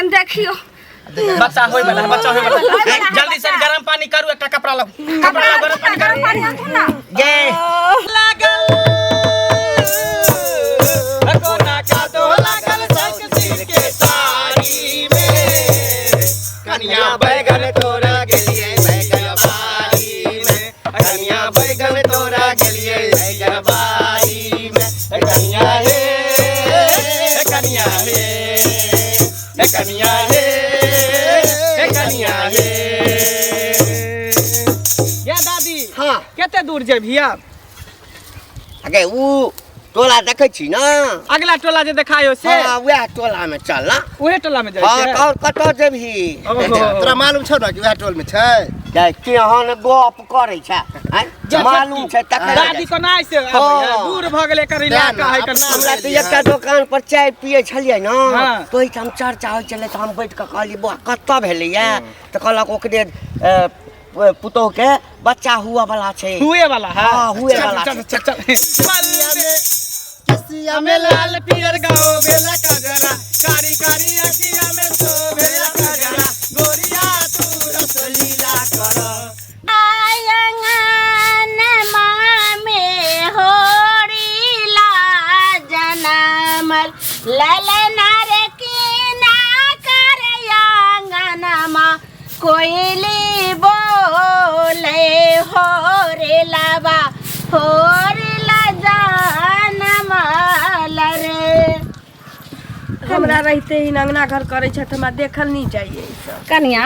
कन देखियो बच्चा होय वाला जल्दी से गरम पानी करू एकटा कपड़ा लो गरम पानी आथु ना जय लागल कोना का तो लागल सिर के साड़ी में कन्या बैगन तोरा गेलिए बैगन बाड़ी में कन्या बैगन तोरा गेलिए बैगन बाड़ी में कन्या हे कन्या हे कन्या हे कन्या हे या दादी हाँ केते दूर जे भिया अगे ऊ टोला देखै छी ना अगला टोला जे देखायो से हां वह टोला में चल ना ओहे टोला में जाय हां छै और कतो जेबही तोरा मालूम छौ ना कि वह टोल में छै जाय के हन गप करै छै मालूम छै तकर दादी को नाइ से दूर भ गेले कर इलाका है कर हमरा तो एकटा दुकान पर चाय पिए छलिए ना हाँ। तो हम चर्चा होय छले त हम बैठ के कहली बा कत्ता भेलैया त कहलक ओकरे पुतोह के बच्चा हुआ वाला छै हुए वाला है हां हुए वाला चल चल चल मल्ला में किसिया में लाल पियर गाओ बेला कजरा कारी कारी अखिया में सो बेला कजरा गोरिया तू रसलीला कर आयंगन मामे होरीला जनमल ललना रे कीना कर आंगन मा कोयली बोले होरीला बा होरीला जनमल रे हमरा रहते ही अंगना घर करे छ त हमरा देखल नहीं चाहिए ई सब कन्या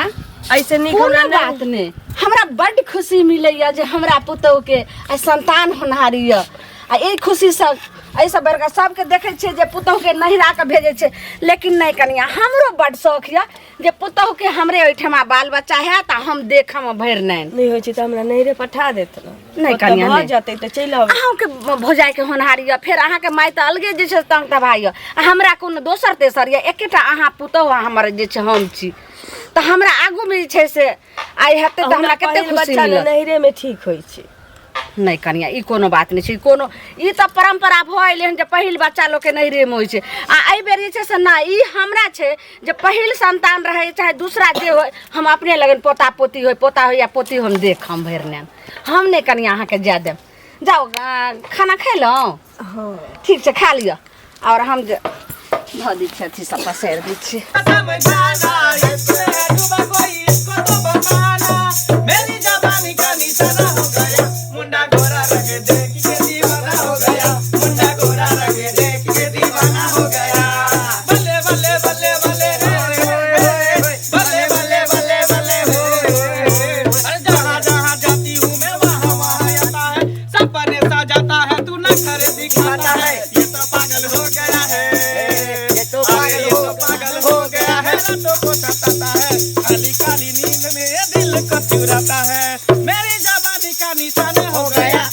ऐसे नहीं कोनो हमरा बात नहीं हमरा बड़ खुशी मिलैया जे हमरा पुतोह के आ संतान होनहारी य आ ए खुशी से ऐसा बड़का सबके देखे छे जे पुतोह के नहिरा के भेजे छे लेकिन नहीं कनिया हमरो बड़ शौक य जे पुतोह के हमरे ओइठमा बाल बच्चा है त हम देखम भर नहीं होय छै त हमरा नहिरे पठा देत ना नहीं कनिया हो जाते त चल आवे अहाँ के भौजाई के होनहारी य फिर अहाँ के माई त अलगे जे छे तंग तबाई य हमरा कोनो दोसर तेसर य एकेटा अहाँ पुतोह हमर जे छे हम छी त हमरा आगू में जे छे से आई हते त हमरा कते खुशी बच्चा मिलत नहिरे में ठीक होय छै नहीं कनिया ई कोनो बात नहीं छै कोनो ई त परंपरा भइल हन जे पहिल बच्चा लोग के नहिरे में होय छै आ एहि बेर जे छै से ना ई हमरा छै जे पहिल संतान रहे चाहे दूसरा जे होय हम अपने लगन पोता पोती होय पोता होय या पोती हम देखम भरने हम नहीं कनिया अहाँ के जा देब जाओ खाना खा लो हां ठीक छै खा लियो और हम जे भ दी छै अथी सब पसेर दी छी मेरी जवानी का निशाना हो गया मुंडा गोरा रंग देख के दीवाना हो गया मुंडा गोरा रंग देख के दीवाना हो गया बल्ले बल्ले बल्ले बल्ले बल्ले बल्ले बल्ले बल्ले अरे जहाँ जहाँ जाती हूँ मैं वहाँ वहाँ आता है सपने सजाता है तू न कर दिखाता है ये तो पागल हो गया है ये तो पागल हो गया है रातों को सताता है काली काली नींद में ये दिल को चुराता है मेरी जवानी का निशाना हो गया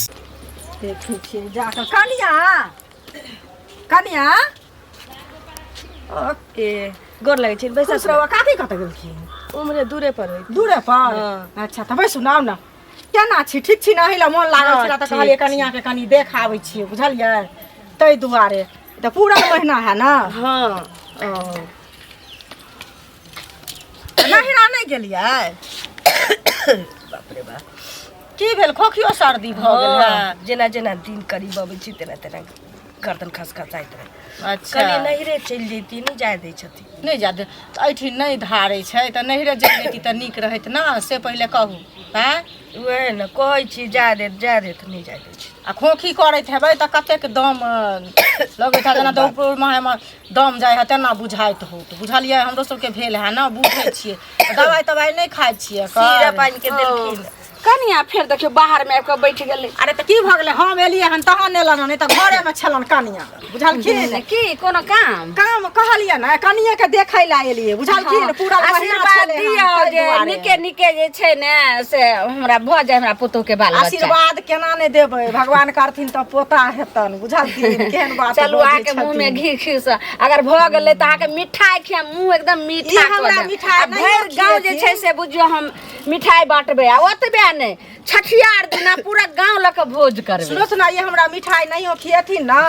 देखै छी जाकर कनिया कनिया ओके गोर लगे छी बैसा दूसरा काकी कत गेलखिन उमरे दूरे पर होय दूरे पर हाँ। अच्छा त बैसु नाउ न केना छी ठीक छी ना हिला मन लागल हाँ, छला त ठीक कहलिए कनिया के कनी देखाबै छी बुझलियै तै दुआरे त पूरा महीना है ना हां नहिरा नहीं गेलियै बाप रे बाप की भेल खोखियो सर्दी भ गेल है जेना जेना दिन करीब अबै छी तेना तेना गर्दन खसखसाइत रहे अच्छा कनी नहिरे चल जेती नहीं जाय दै छथि नहीं जा दे ऐठी नहीं धारै छै त नहिरे जा जेती त नीक रहत ना से पहिले कहू हैं उहे न कहै छी जा दे नहीं जाय दै छी आ खोखी करैत हेबै त कतेक दम लगैत है जेना दोपहर में दम जाय है तेना बुझाइत हो तो बुझलियै हमरो सबके भेल है ना बुझै छियै दवाई तवाई नहीं खाइ छियै सीरा पानी के देलखिन कनिया फिर देखियो बाहर में आके बैठ गेले अरे त की भ गेलै हम एलियै हन तहन एलन नहीं त घरे में छलन कनिया बुझलखिन की कोनो काम काम कहलियै ना कनिया के देखै ला एलियै बुझलखिन पूरा महीना आशीर्वाद छलै दियो जे निके निके जे छै ने से हमरा भ जाय हमरा पुतोह के बाल बच्चा आशीर्वाद केना नहीं देबै भगवान करथिन त पोता हेतन बुझलखिन केहन बात चलू आके मुंह में घी खीस अगर भ गेलै त आके मिठाई खिया मुंह एकदम मीठा हमरा मिठाई नहीं भर गांव जे छै से बुझियो हम मिठाई बांटबे आ ओतबे नहीं छठियार दिना पूरा गांव लक भोज करबे। सुनो सुना ये हमरा मिठाई नहीं हो खिएथिन ना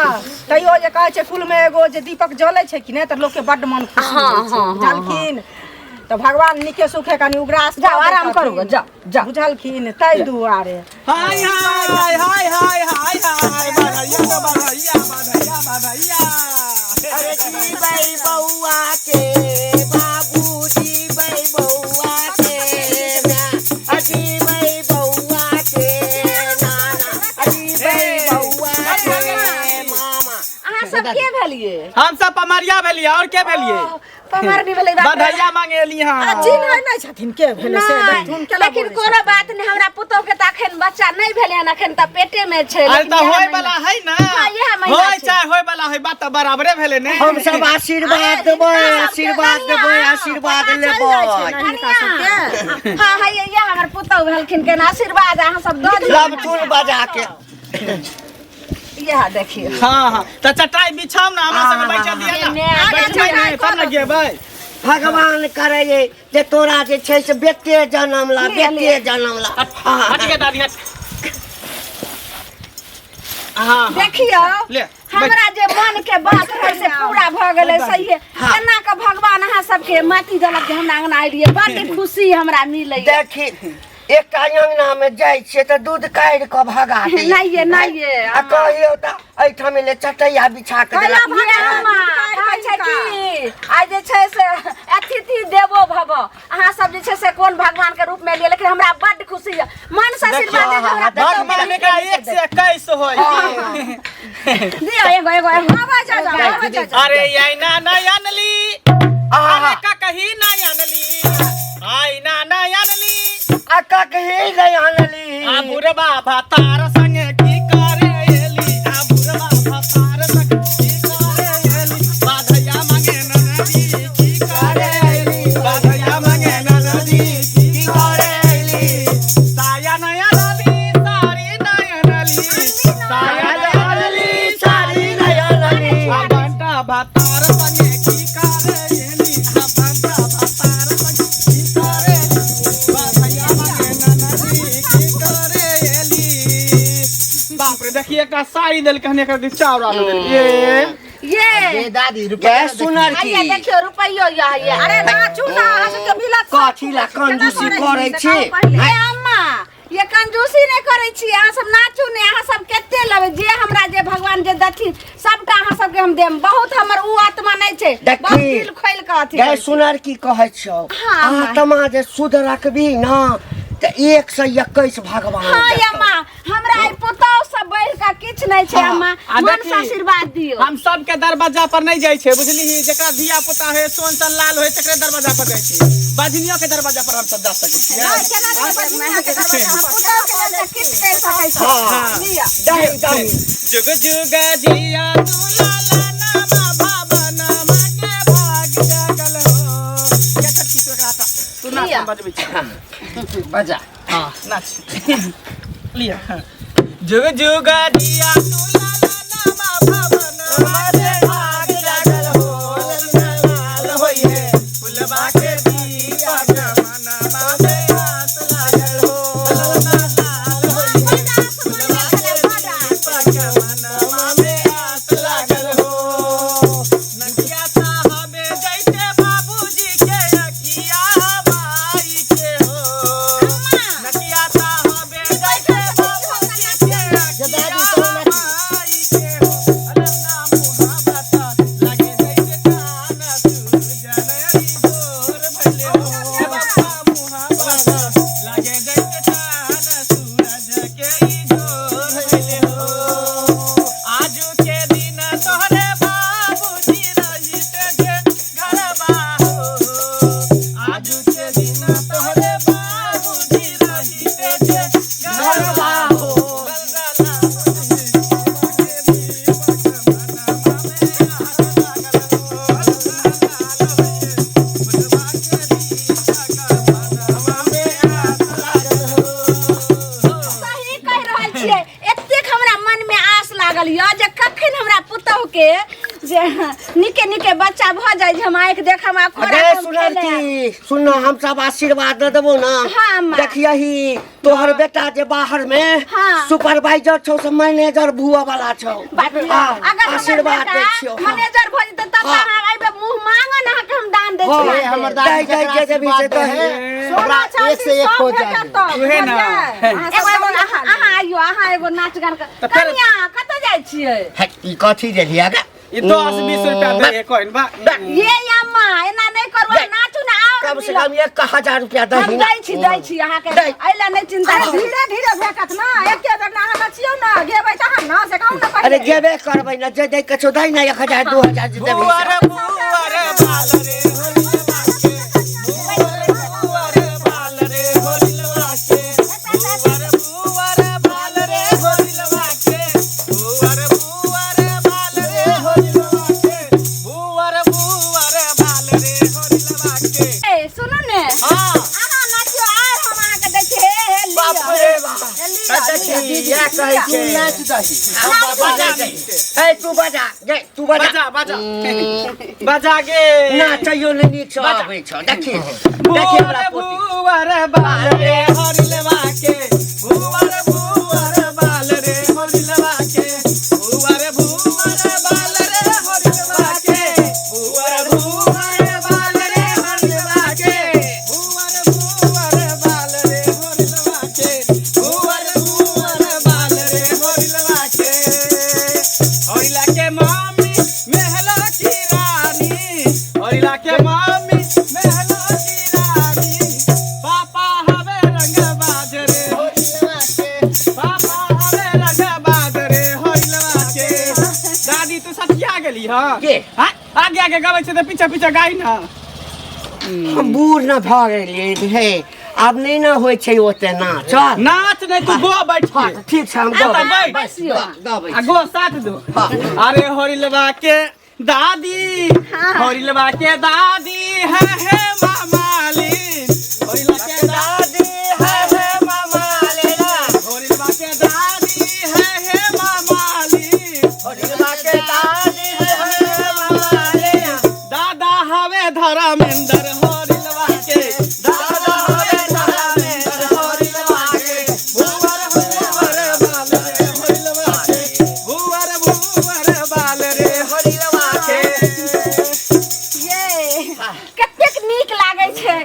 तैयो जे कहै छै फूल में एगो जे दीपक जलै छै कि ने त लोग के बड्ड मन खुशी हाँ, होइ छै हाँ, हाँ, बुझलखिन तो भगवान निके सुखे कनी उग्रास जाओ आराम करू जा जा बुझलखिन तै दुआरे हाय हाय हाय हाय हाय हाय हाय बधाइया बधाइया बधाइया बधाइया अरे जीबै बौआ के बाबूजी बै बौआ के अजीबै बौआ के नाना अजीबै बौआ के मामा। अहाँ सब के भेलिए? हम सब पमरिया भेलिए और के भेलिए? पमर नहीं भेलै बधाइया मांगे एली हां। चिन्है नै छथिन के भेले से तुम के लेकिन कोनो बात नहीं हमरा पुतौ के त अखन बच्चा नहीं भेलै हन अखन त पेटे में छै। अरे त होय वाला है ना हां यह महीना होय चाहे होय वाला है बात त बराबरे भेले ने। हम सब आशीर्वाद देबै आशीर्वाद देबै आशीर्वाद लेबै। हां हां ये हमर पुतौ भेलखिन के आशीर्वाद अहाँ सब द दियौ। लब टूल बजा के यह देखिए हां हां त चटाई बिछाऊ ना हमरा संगे बैठा दिया ना बैठबै नहीं तब न गेबै। भगवान करे जे तोरा जे छै से बेटे जन्मला बेटे जन्मला। हट के दादी हट। हां देखियो ले हमरा जे मन के बात है से पूरा भ गेलै सही है। केना के भगवान अहाँ सबके माटी दलक के हमरा अंगना आइलिए बड़ खुशी हमरा मिलै। देखी एक अंगना में जाय छियै त दूध काढ़ के भगा दी नहीं ये आ कहियो त एठाम ले चटैया बिछा के देला। कहै छै कि आइ जे छै से अतिथि देवो भव अहाँ सब जे छै से कोन भगवान के रूप में लिए लेकिन हमरा बड़ खुशी है मन से आशीर्वाद दे हमरा भगवान का 1 से 21 होय। दियो एगो आवाज जा। अरे यही ना नयनली अरे का कही नयनली आई ना नयनली आ कही नहीं आनली आ बुरबा भातार संगे की करे एली आ बुरबा भातार संगे की करे एली बाधैया मांगे ननदी की करे एली बाधैया मांगे ननदी की करे एली साया नयनली सारी नयनली साया नयनली सारी नयनली आ बंटा भातार संगे की करे एली आ बंटा भातार संगे की करे बाधैया मांगे ननदी की करे एली। बाप रे देखिए एक साड़ी दिल कहने कर दी चावड़ा ये दादी गैस सुनर की आइए देखियो रुपैयो ये अरे नाचू ना अहाँ सबके मिलत कथी ला कंजूसी करै छी। ए अम्मा ये कंजूसी नहीं करे छी अहाँ सब नाचू ने अहाँ सब केते लेबे जे हमरा जे भगवान जे दथिन सबटा अहाँ सबके हम देम बहुत हमर उ आत्मा नहीं छै बहुत दिल खोल के अथी गैस सुनर की कहै छौ हाँ, आत्मा जे शुद्ध रखबी ना त 121 भगवान हां देतौ। अम्मा हमरा आई पुतौ सब बैठ का किछ नहीं छै अम्मा मन से आशीर्वाद दियो। हम सब के दरवाजा पर नहीं जाय छे बुझली जेकरा धिया पुता है सोन सन लाल होय तकरे दरवाजा पर जाय छे बाजनियों के दरवाजा पर हम सब जा सके छी। केना के बदनिया के दरवाजा पुतौ के लेल किछ कर सकै छै हाँ। लिया दही दही जुग जुग जिया तू लाला ना भवन के भाग जागल हो के तक की एकरा ता तू ना बजबै छी बजा। हां नाच लिया जुग जुग जिया तू लाला ना भवन के भाग जागल हो लाल होइए फुलवा के दीपक मनवा में आस लागल हो लाल होइए फुलवा के दीपक मनवा में आस लागल हो नदिया साहबे जैसे बाबूजी के अखिया माई के हो नदिया साहबे जैसे बाबूजी के अखिया जाए हम आँख देखम आ खोरा अरे हम खेले। सुनलती सुन हम सब आशीर्वाद दे देबो ना। हाँ, माँ। देखिए ही तोहर बेटा जे बाहर में हाँ। सुपरवाइजर छौ से मैनेजर भुआ वाला छौ। हाँ, अगर हमर आशीर्वाद बेटा दे छियो। मैनेजर भ जेतै तब हाँ। अहाँ आइबे मुंह मांगन अहाँ के हम दान दे हाँ, छियै हमर दे दादी दे जकरा दे भी से आशीर्वाद दे। है, सोना हमरा चांदी एक से एक सब हो भेटत जाए। तऽ, उहे ना। बुझलियै? एगो अहाँ आइयो अहाँ एगो नाच गान कर कनिया कतऽ जाइ छियै है, ई कथी देलिया गे? ई 10-20 रुपया दे कोइन बा। ये अम्मा एना नहीं करू नाचू ना और कम से कम 1000 रुपया हम दही ना। दै छी अहाँ के दै। एला नहीं चिंता करू धीरे धीरे भेटत ना एके बेर ना अहाँ नचियौ ना गेबै तहन ना से कहू ना अरे पहिले गेबे करबै ना जे दे के छौ दही ना 1000 2000 जे देबे। बुआर बाल रे होलिलवा के। बुआर बाल रे होलिलवा के। बुआर बाल रे होलिलवा के। बुआर बाल रे होलिलवा के। बुआर बाल रे होलिलवा के। ए सुनु ने हाँ। अहाँ नाचियो आर हम अहाँ के दै छी हे हे बाप लियो रे बाप। दीदी ये कहै तू छै। नाच दही। बजा ए तू बजा गे तू बजा। बजा बजा बजा गे ना चाहिए नहीं नीक से आबै छौ। देखी देखी हमरा पोती। बुआर बाल रे होलिलवा के। बुआर बाल रे होलिलवा के। बुआर बाल रे होलिलवा के। बुआर बाल रे होलिलवा के। बुआर बाल रे होलिलवा के। बुआर बाल रे होलिलवा के। होइला के मामी महला की रानी। होइला के मामी महला की रानी। पापा हवे रंग बाजरे होइलवा के। पापा हवे रंग बाजरे होइलवा के। दादी तू सचिया गेली ह के? हां आगे आगे गाबै छै त पीछे पीछे गाई ना। हम बूढ़ न भऽ गेलियै हे आब नहीं ना होइ छै ओते ना चल। नाच नहीं तू गो बैठ हाँ, के। ठीक छै हम आ तऽ गबै बैठ। गबै आ गो साथ दो। अरे होरिलवा के दादी होरिलवा के दादी है मामाली। होरिलवा के दादी है मामाली। होरिलवा के दादी है मामाली। होरिलवा के दादी है मामाली। दादा हवे धर्मेंद्र होरिलवा के। दादा हवे धर्मेंद्र होरिलवा के। बुआर बाल रे होरिलवा के। बुआर बाल रे होरिलवा के। ये कतेक नीक लागे छै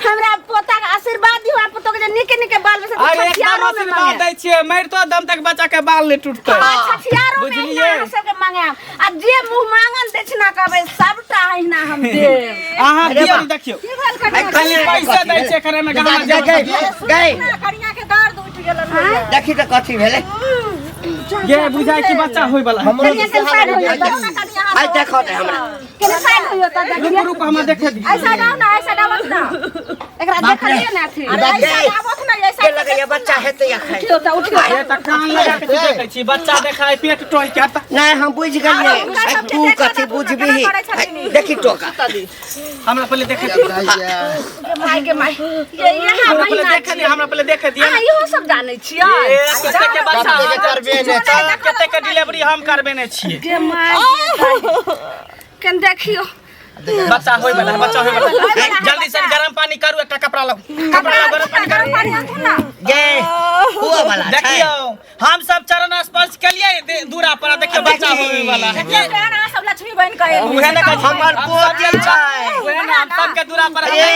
हमरा पोता के आशीर्वाद दियो आ पोता के जे नीके नीके बाल में से अरे एकदम आशीर्वाद दै छियै मरितो दम तक बच्चा के बाल नहीं टूटतै। छठियारो में बुझलियै? अहाँ सबके मांगाम आ जे मुंह मांगन दक्षिणा कहबै सबटा अहिना हम देब अहाँ दियौ देखियो की भेल कनिया खाली पैसा दै छै करे में गहना गई गई कनिया के दर्द उठ गेलन है देखी त कथी भेलै। ये बुझाइ कि बच्चा होय वाला है। कनिया के साइड होइयो त ना कनिया आई देखो दे हमरा। के साइड होइयो त रुक देखिए रुक हमरा देखे दी। ऐसा डाउ ना ऐसा डाउ ना एकरा देखलिए ना थी ऐसा डावत ना के ऐसा लगे ये बच्चा हेतै या खाइ। उठियो त उठियो ये त कान लगा के देखै छी बच्चा देखाय पेट टोय के त नहीं हम बुझ गेलियै आई तू कथी बुझबिही। देखी टोका हमरा पहले देखे दी। माय के माय ये यहाँ हमरा पहले महीना देखे दी हमरा पहले देखे दी। अहाँ इहो सब जानै छियै कते के बच्चा करबे ने कते के डिलीवरी हम करबे ने छियै। के माय कन देखियो बच्चा होय वाला है बच्चा होय वाला है। जल्दी से गरम पानी करू एकटा कपड़ा लो कपड़ा लो गरम पानी गरम करू। पानी आथु ना गे हुआ वाला छै। देखियो हम सब चरण स्पर्श कलिए दूरा पर देखियो बच्चा होवे वाला है। ये कहना सब लक्ष्मी बहन कहे उहे न कहै हमर पोती छै। उहे न हम सब के दूरा पर ये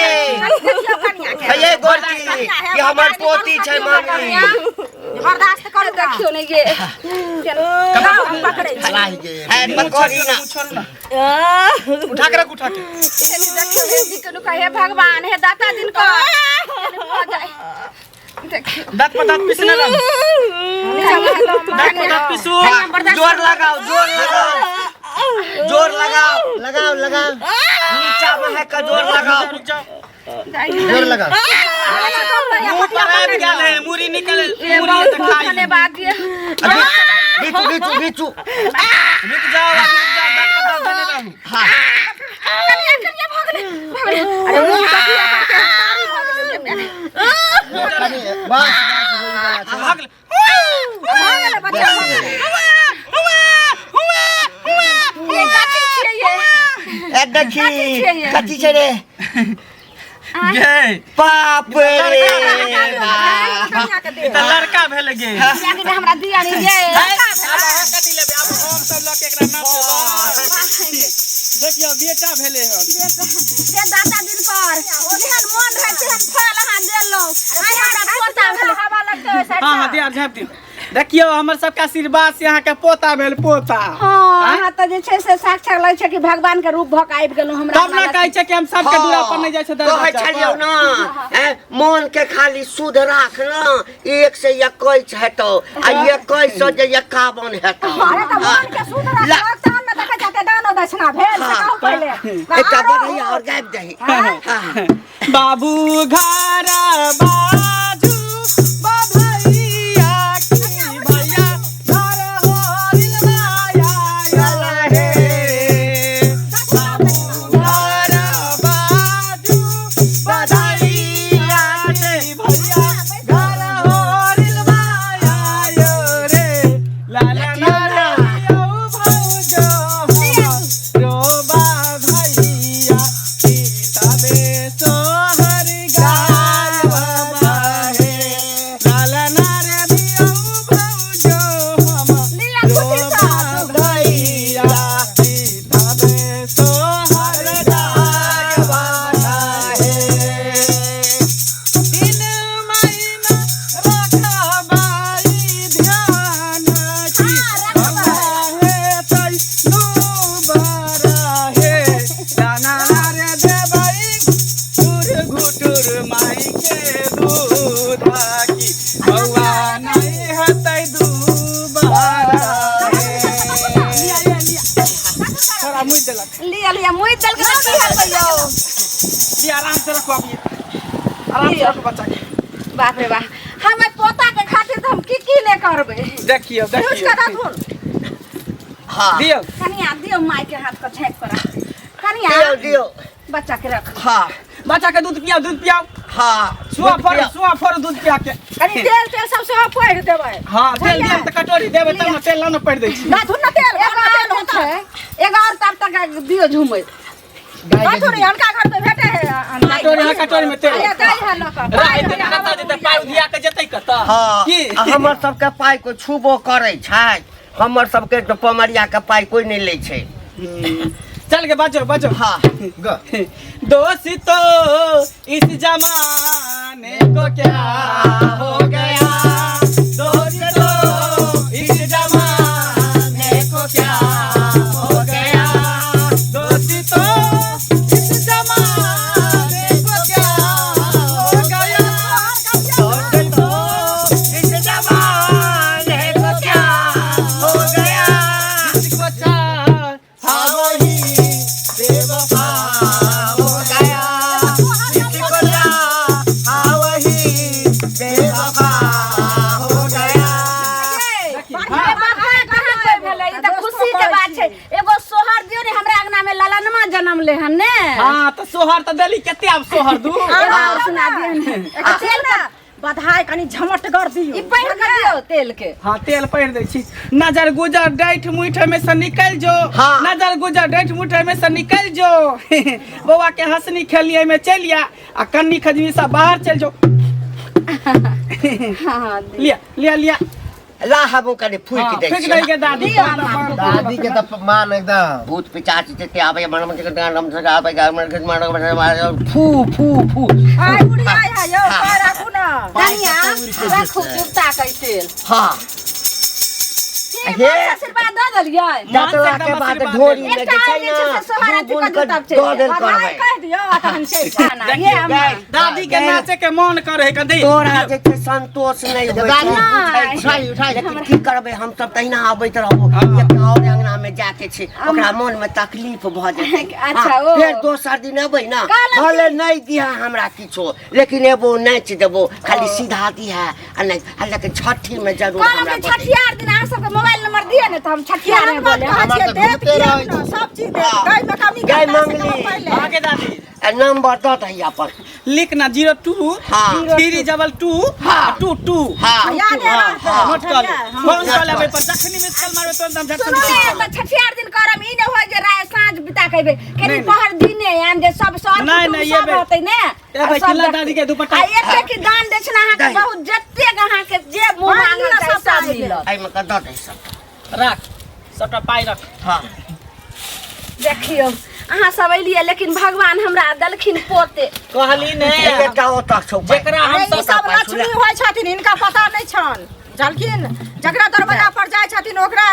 देखियो कनिया के ये गोरकी ये हमर पोती छै मामी। बर्दाश्त कर देखियो ने ये हम पकड़े छी लाही गे। है पकड़ी ना। छोड़ ना उठा के रख उठा के। देखियो हे जी के कहे भगवान हे दाता दिन को हो जाए देखियो दांत पर दांत पीसने रह दांत पर दांत पीसू। जोर लगाओ जोर लगाओ जोर लगाओ लगाओ लगाओ नीचा में है का जोर लगाओ रुक जाओ जोर लगा। मुंह पर आबि गेल है मुरी निकल मुरी त खाई। बाकी बिचू बिचू बिचू रुक जाओ दांत पर दांत देने रहू। हां कनिया कनिया भागले अरे मुंह तकिया करके बस भाग ले। भागले बच्चा भागले ये गाती छियै ये ए देखी कथी छै रे गे बाप रे ई त लड़का भेल गे हमरा दिया नहीं ये कथी लेबे अब हम सब लोग एकरा नाम देबो देखियो बेटा भेले हन से दादा दिन पर जेहन मन रहे तेहन फल हां देलो हमरा पोता भेल हवा लगते हां हां दिया झाप दी देखियो हमर सबके आशीर्वाद से यहाँ के पोता भेल पोता हां हां त जे छै से साक्षात लगे छै कि भगवान के रूप भक आबि गेलो हमरा तब ना कहै छै कि हम सबके दूरा पर नहीं जाय छै कहै छलियौ ना मन के खाली शुद्ध राख ना 1 से 21 हेतौ आ 21 से जे 51 हेतौ अरे त मन के शुद्ध राख तहन न देखै जाते दानो दक्षिणा भेल से कहू पहिले एकटा बढ़िया और गाबि दही बाबू घर बाजू बधैया की भैया घर होरिल माया आया हे बाबू घर बाजू बधैया की भैया घर होरिल माया आया रे लाला नारा यो भौजो रो बधैया सीता बे सोहर गाय बाबा हे लाला नारा दियो भौजो हम रो बधैया सीता बे सोहर गाय बाबा हे दिन महीना रखबाई ध्यान की बाबा हे तै दुबारा हे दाना रे देबै घुटुर माई के दूध की बौआ नहीं हेतै दुबारा थोड़ा मुँह देलक लिया मुई चल के की हेतै यो लिया आराम से रखो अभी आराम से रखो बच्चा के बाप रे बा हम पोता के खातिर हम की ले करबे देखियो कुछ देखियो करा धुन हां दियो कनिया दियो माई के हाथ को छेक पर कनिया दियो दियो बच्चा के रख हां बच्चा के दूध पियाओ हां सुआ फर दूध पिया के कनी तेल सब से फोड़ देबै हां तेल दियम त कटोरी देबै तब न तेल न पड़ दै छी ना धुन तेल एगो होत है एगो और तब तक दियो झुमै कटोरी हनका घर पे भेटे है कटोरी में तेल या दई है लक राय दे कता जेते पाउ धिया के जेतै कता हां की हमर सबके पाइ को छुबो करै छै हमर सबके तो पमरिया के पाइ कोई नहीं लै छै चल के बाजो हां दोस्त तो इस जमाने को क्या हो गया दोस्त तो इस जमाने को क्या हो गया दोस्त तो इस जमाने को क्या हो गया दोस्त तो इस जमाने को क्या हो गया जिसको चाहा वही बेवफा हो गया जिसको चाहा वही बेवफा हो गया खुशी के बात छै एगो सोहर दियो ने हमरा अंगना में ललनमा जन्म ले हन ने हां तो सोहर त देली केते अब सोहर दू एगो और सुना दियो ने तेल का बधाई कनी झमट कर दियो ई पहिर कर दियो तेल के हां तेल पहिर दै छी नजर गुजर डाइठ मुठ में से निकल जो हाँ। नजर गुजर डाइठ मुठ में से निकल जो बौआ के हंसनी खेलिए में चलिया आ कन्नी खजनी सा बाहर चल जो हां लिया ला हमू कने फूक दै फेंक छी दे के दादी दादी के त मान एकदम भूत पिचाच ते आबे मन के नाम से आबे मन के फू फू फू आई बुढ़ी आई है यो राखू ना कनिया राखू चुपता कई तेल हां हे आशीर्वाद दे दलियै जतला के बाद ढोरी में जे छै ना सोहरा बुन के के तब दो दिन बधाई करबै कह दियो तहन से खाना ये अम्मा दादी के नाचे के मन करे के दे तोरा जे के संतोष नहीं होय दादी, उठाई लेकिन की करबै हम सब तहिना आबैत रहबो एक और अंगना में जाके छी ओकरा मन में तकलीफ भ जेतै अच्छा, ओ। फिर दोसर दिन अबै ना काला भले नहीं दिया हमरा किछो लेकिन एबो नाच देबो खाली सीधा दिया आ नहीं लेकिन छठी में जरूर कल हमरा के छठियार दिन आ सबके मोबाइल नंबर दिए ने त हम छठियार में बोले हमार त घूमते रहै छै। सब चीज दे गाय में कमी गाय मंगली आगे दादी नंबर दो दही अपन लिखना 02 हाँ। 322 हाँ। 22 हाँ याद है हाँ, नोट कर ले फोन कर लेबै पर जखनी मिस कॉल मारबे तो हम झट सुनो से त छठियार दिन करम ई न होय जे राय साँझ बिता केबे केनी नहीं। पहर दिने आन जे सब सर नहीं, कुटुम नहीं, सब ये बे- होतै ने ए भाई किल्ला दादी के दुपट्टा आ एते की दान दक्षिणा अहाँ के नहीं। बहुत जत्ते अहाँ के जे मुंह मांगल छै सब मिलत एहि में दऽ दे सब रख सबटा पाई रख हाँ देखियो अहाँ सब एलिए लेकिन भगवान हमरा दलखिन पोते कहली ने एकटा ओतऽ छौ जेकरा हम अरे ई सब सब लक्ष्मी होइ छथिन इनका पता नहीं छन जलखिन जकरा दरवाजा पर जाय छथिन ओकरा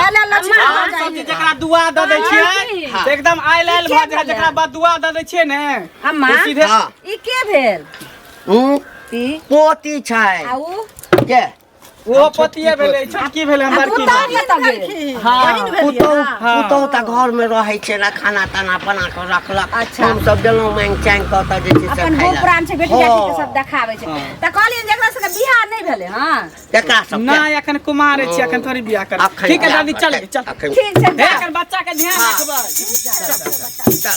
एले लक्ष्मी हम हो सब जाय चीज जकरा दुआ द दै छियै हाँ। से एकदम आइल आइल भ जाय जकरा बाद दुआ द दै छियै ने अम्मा तो सीधे हाँ ई के भेल ई पोती छै आउ के वो पतिए भेलै छोटकी भेलै हम बड़की उतार भेलै। ले त गेल हाँ पुतहु तऽ घर में रहै छै ना खाना ताना बना कऽ रखलक अच्छा। हम सब देलहुँ मांग चांग कऽ तऽ जे छै से अपन खाइ भूख प्राण छै बेटी बेटी के सब हाँ। देखाबै छै त कहलिए जेकरा संगे बियाह नहि भेलै हां केकरा सब नहीं एखन कुमार छी एखन थोड़ी बियाह कर अखन ठीक है बियाह दादी करतै। चल चल अखन- ठीक छै हे जा। एखन बच्चा के ध्यान हाँ। रखबै चल।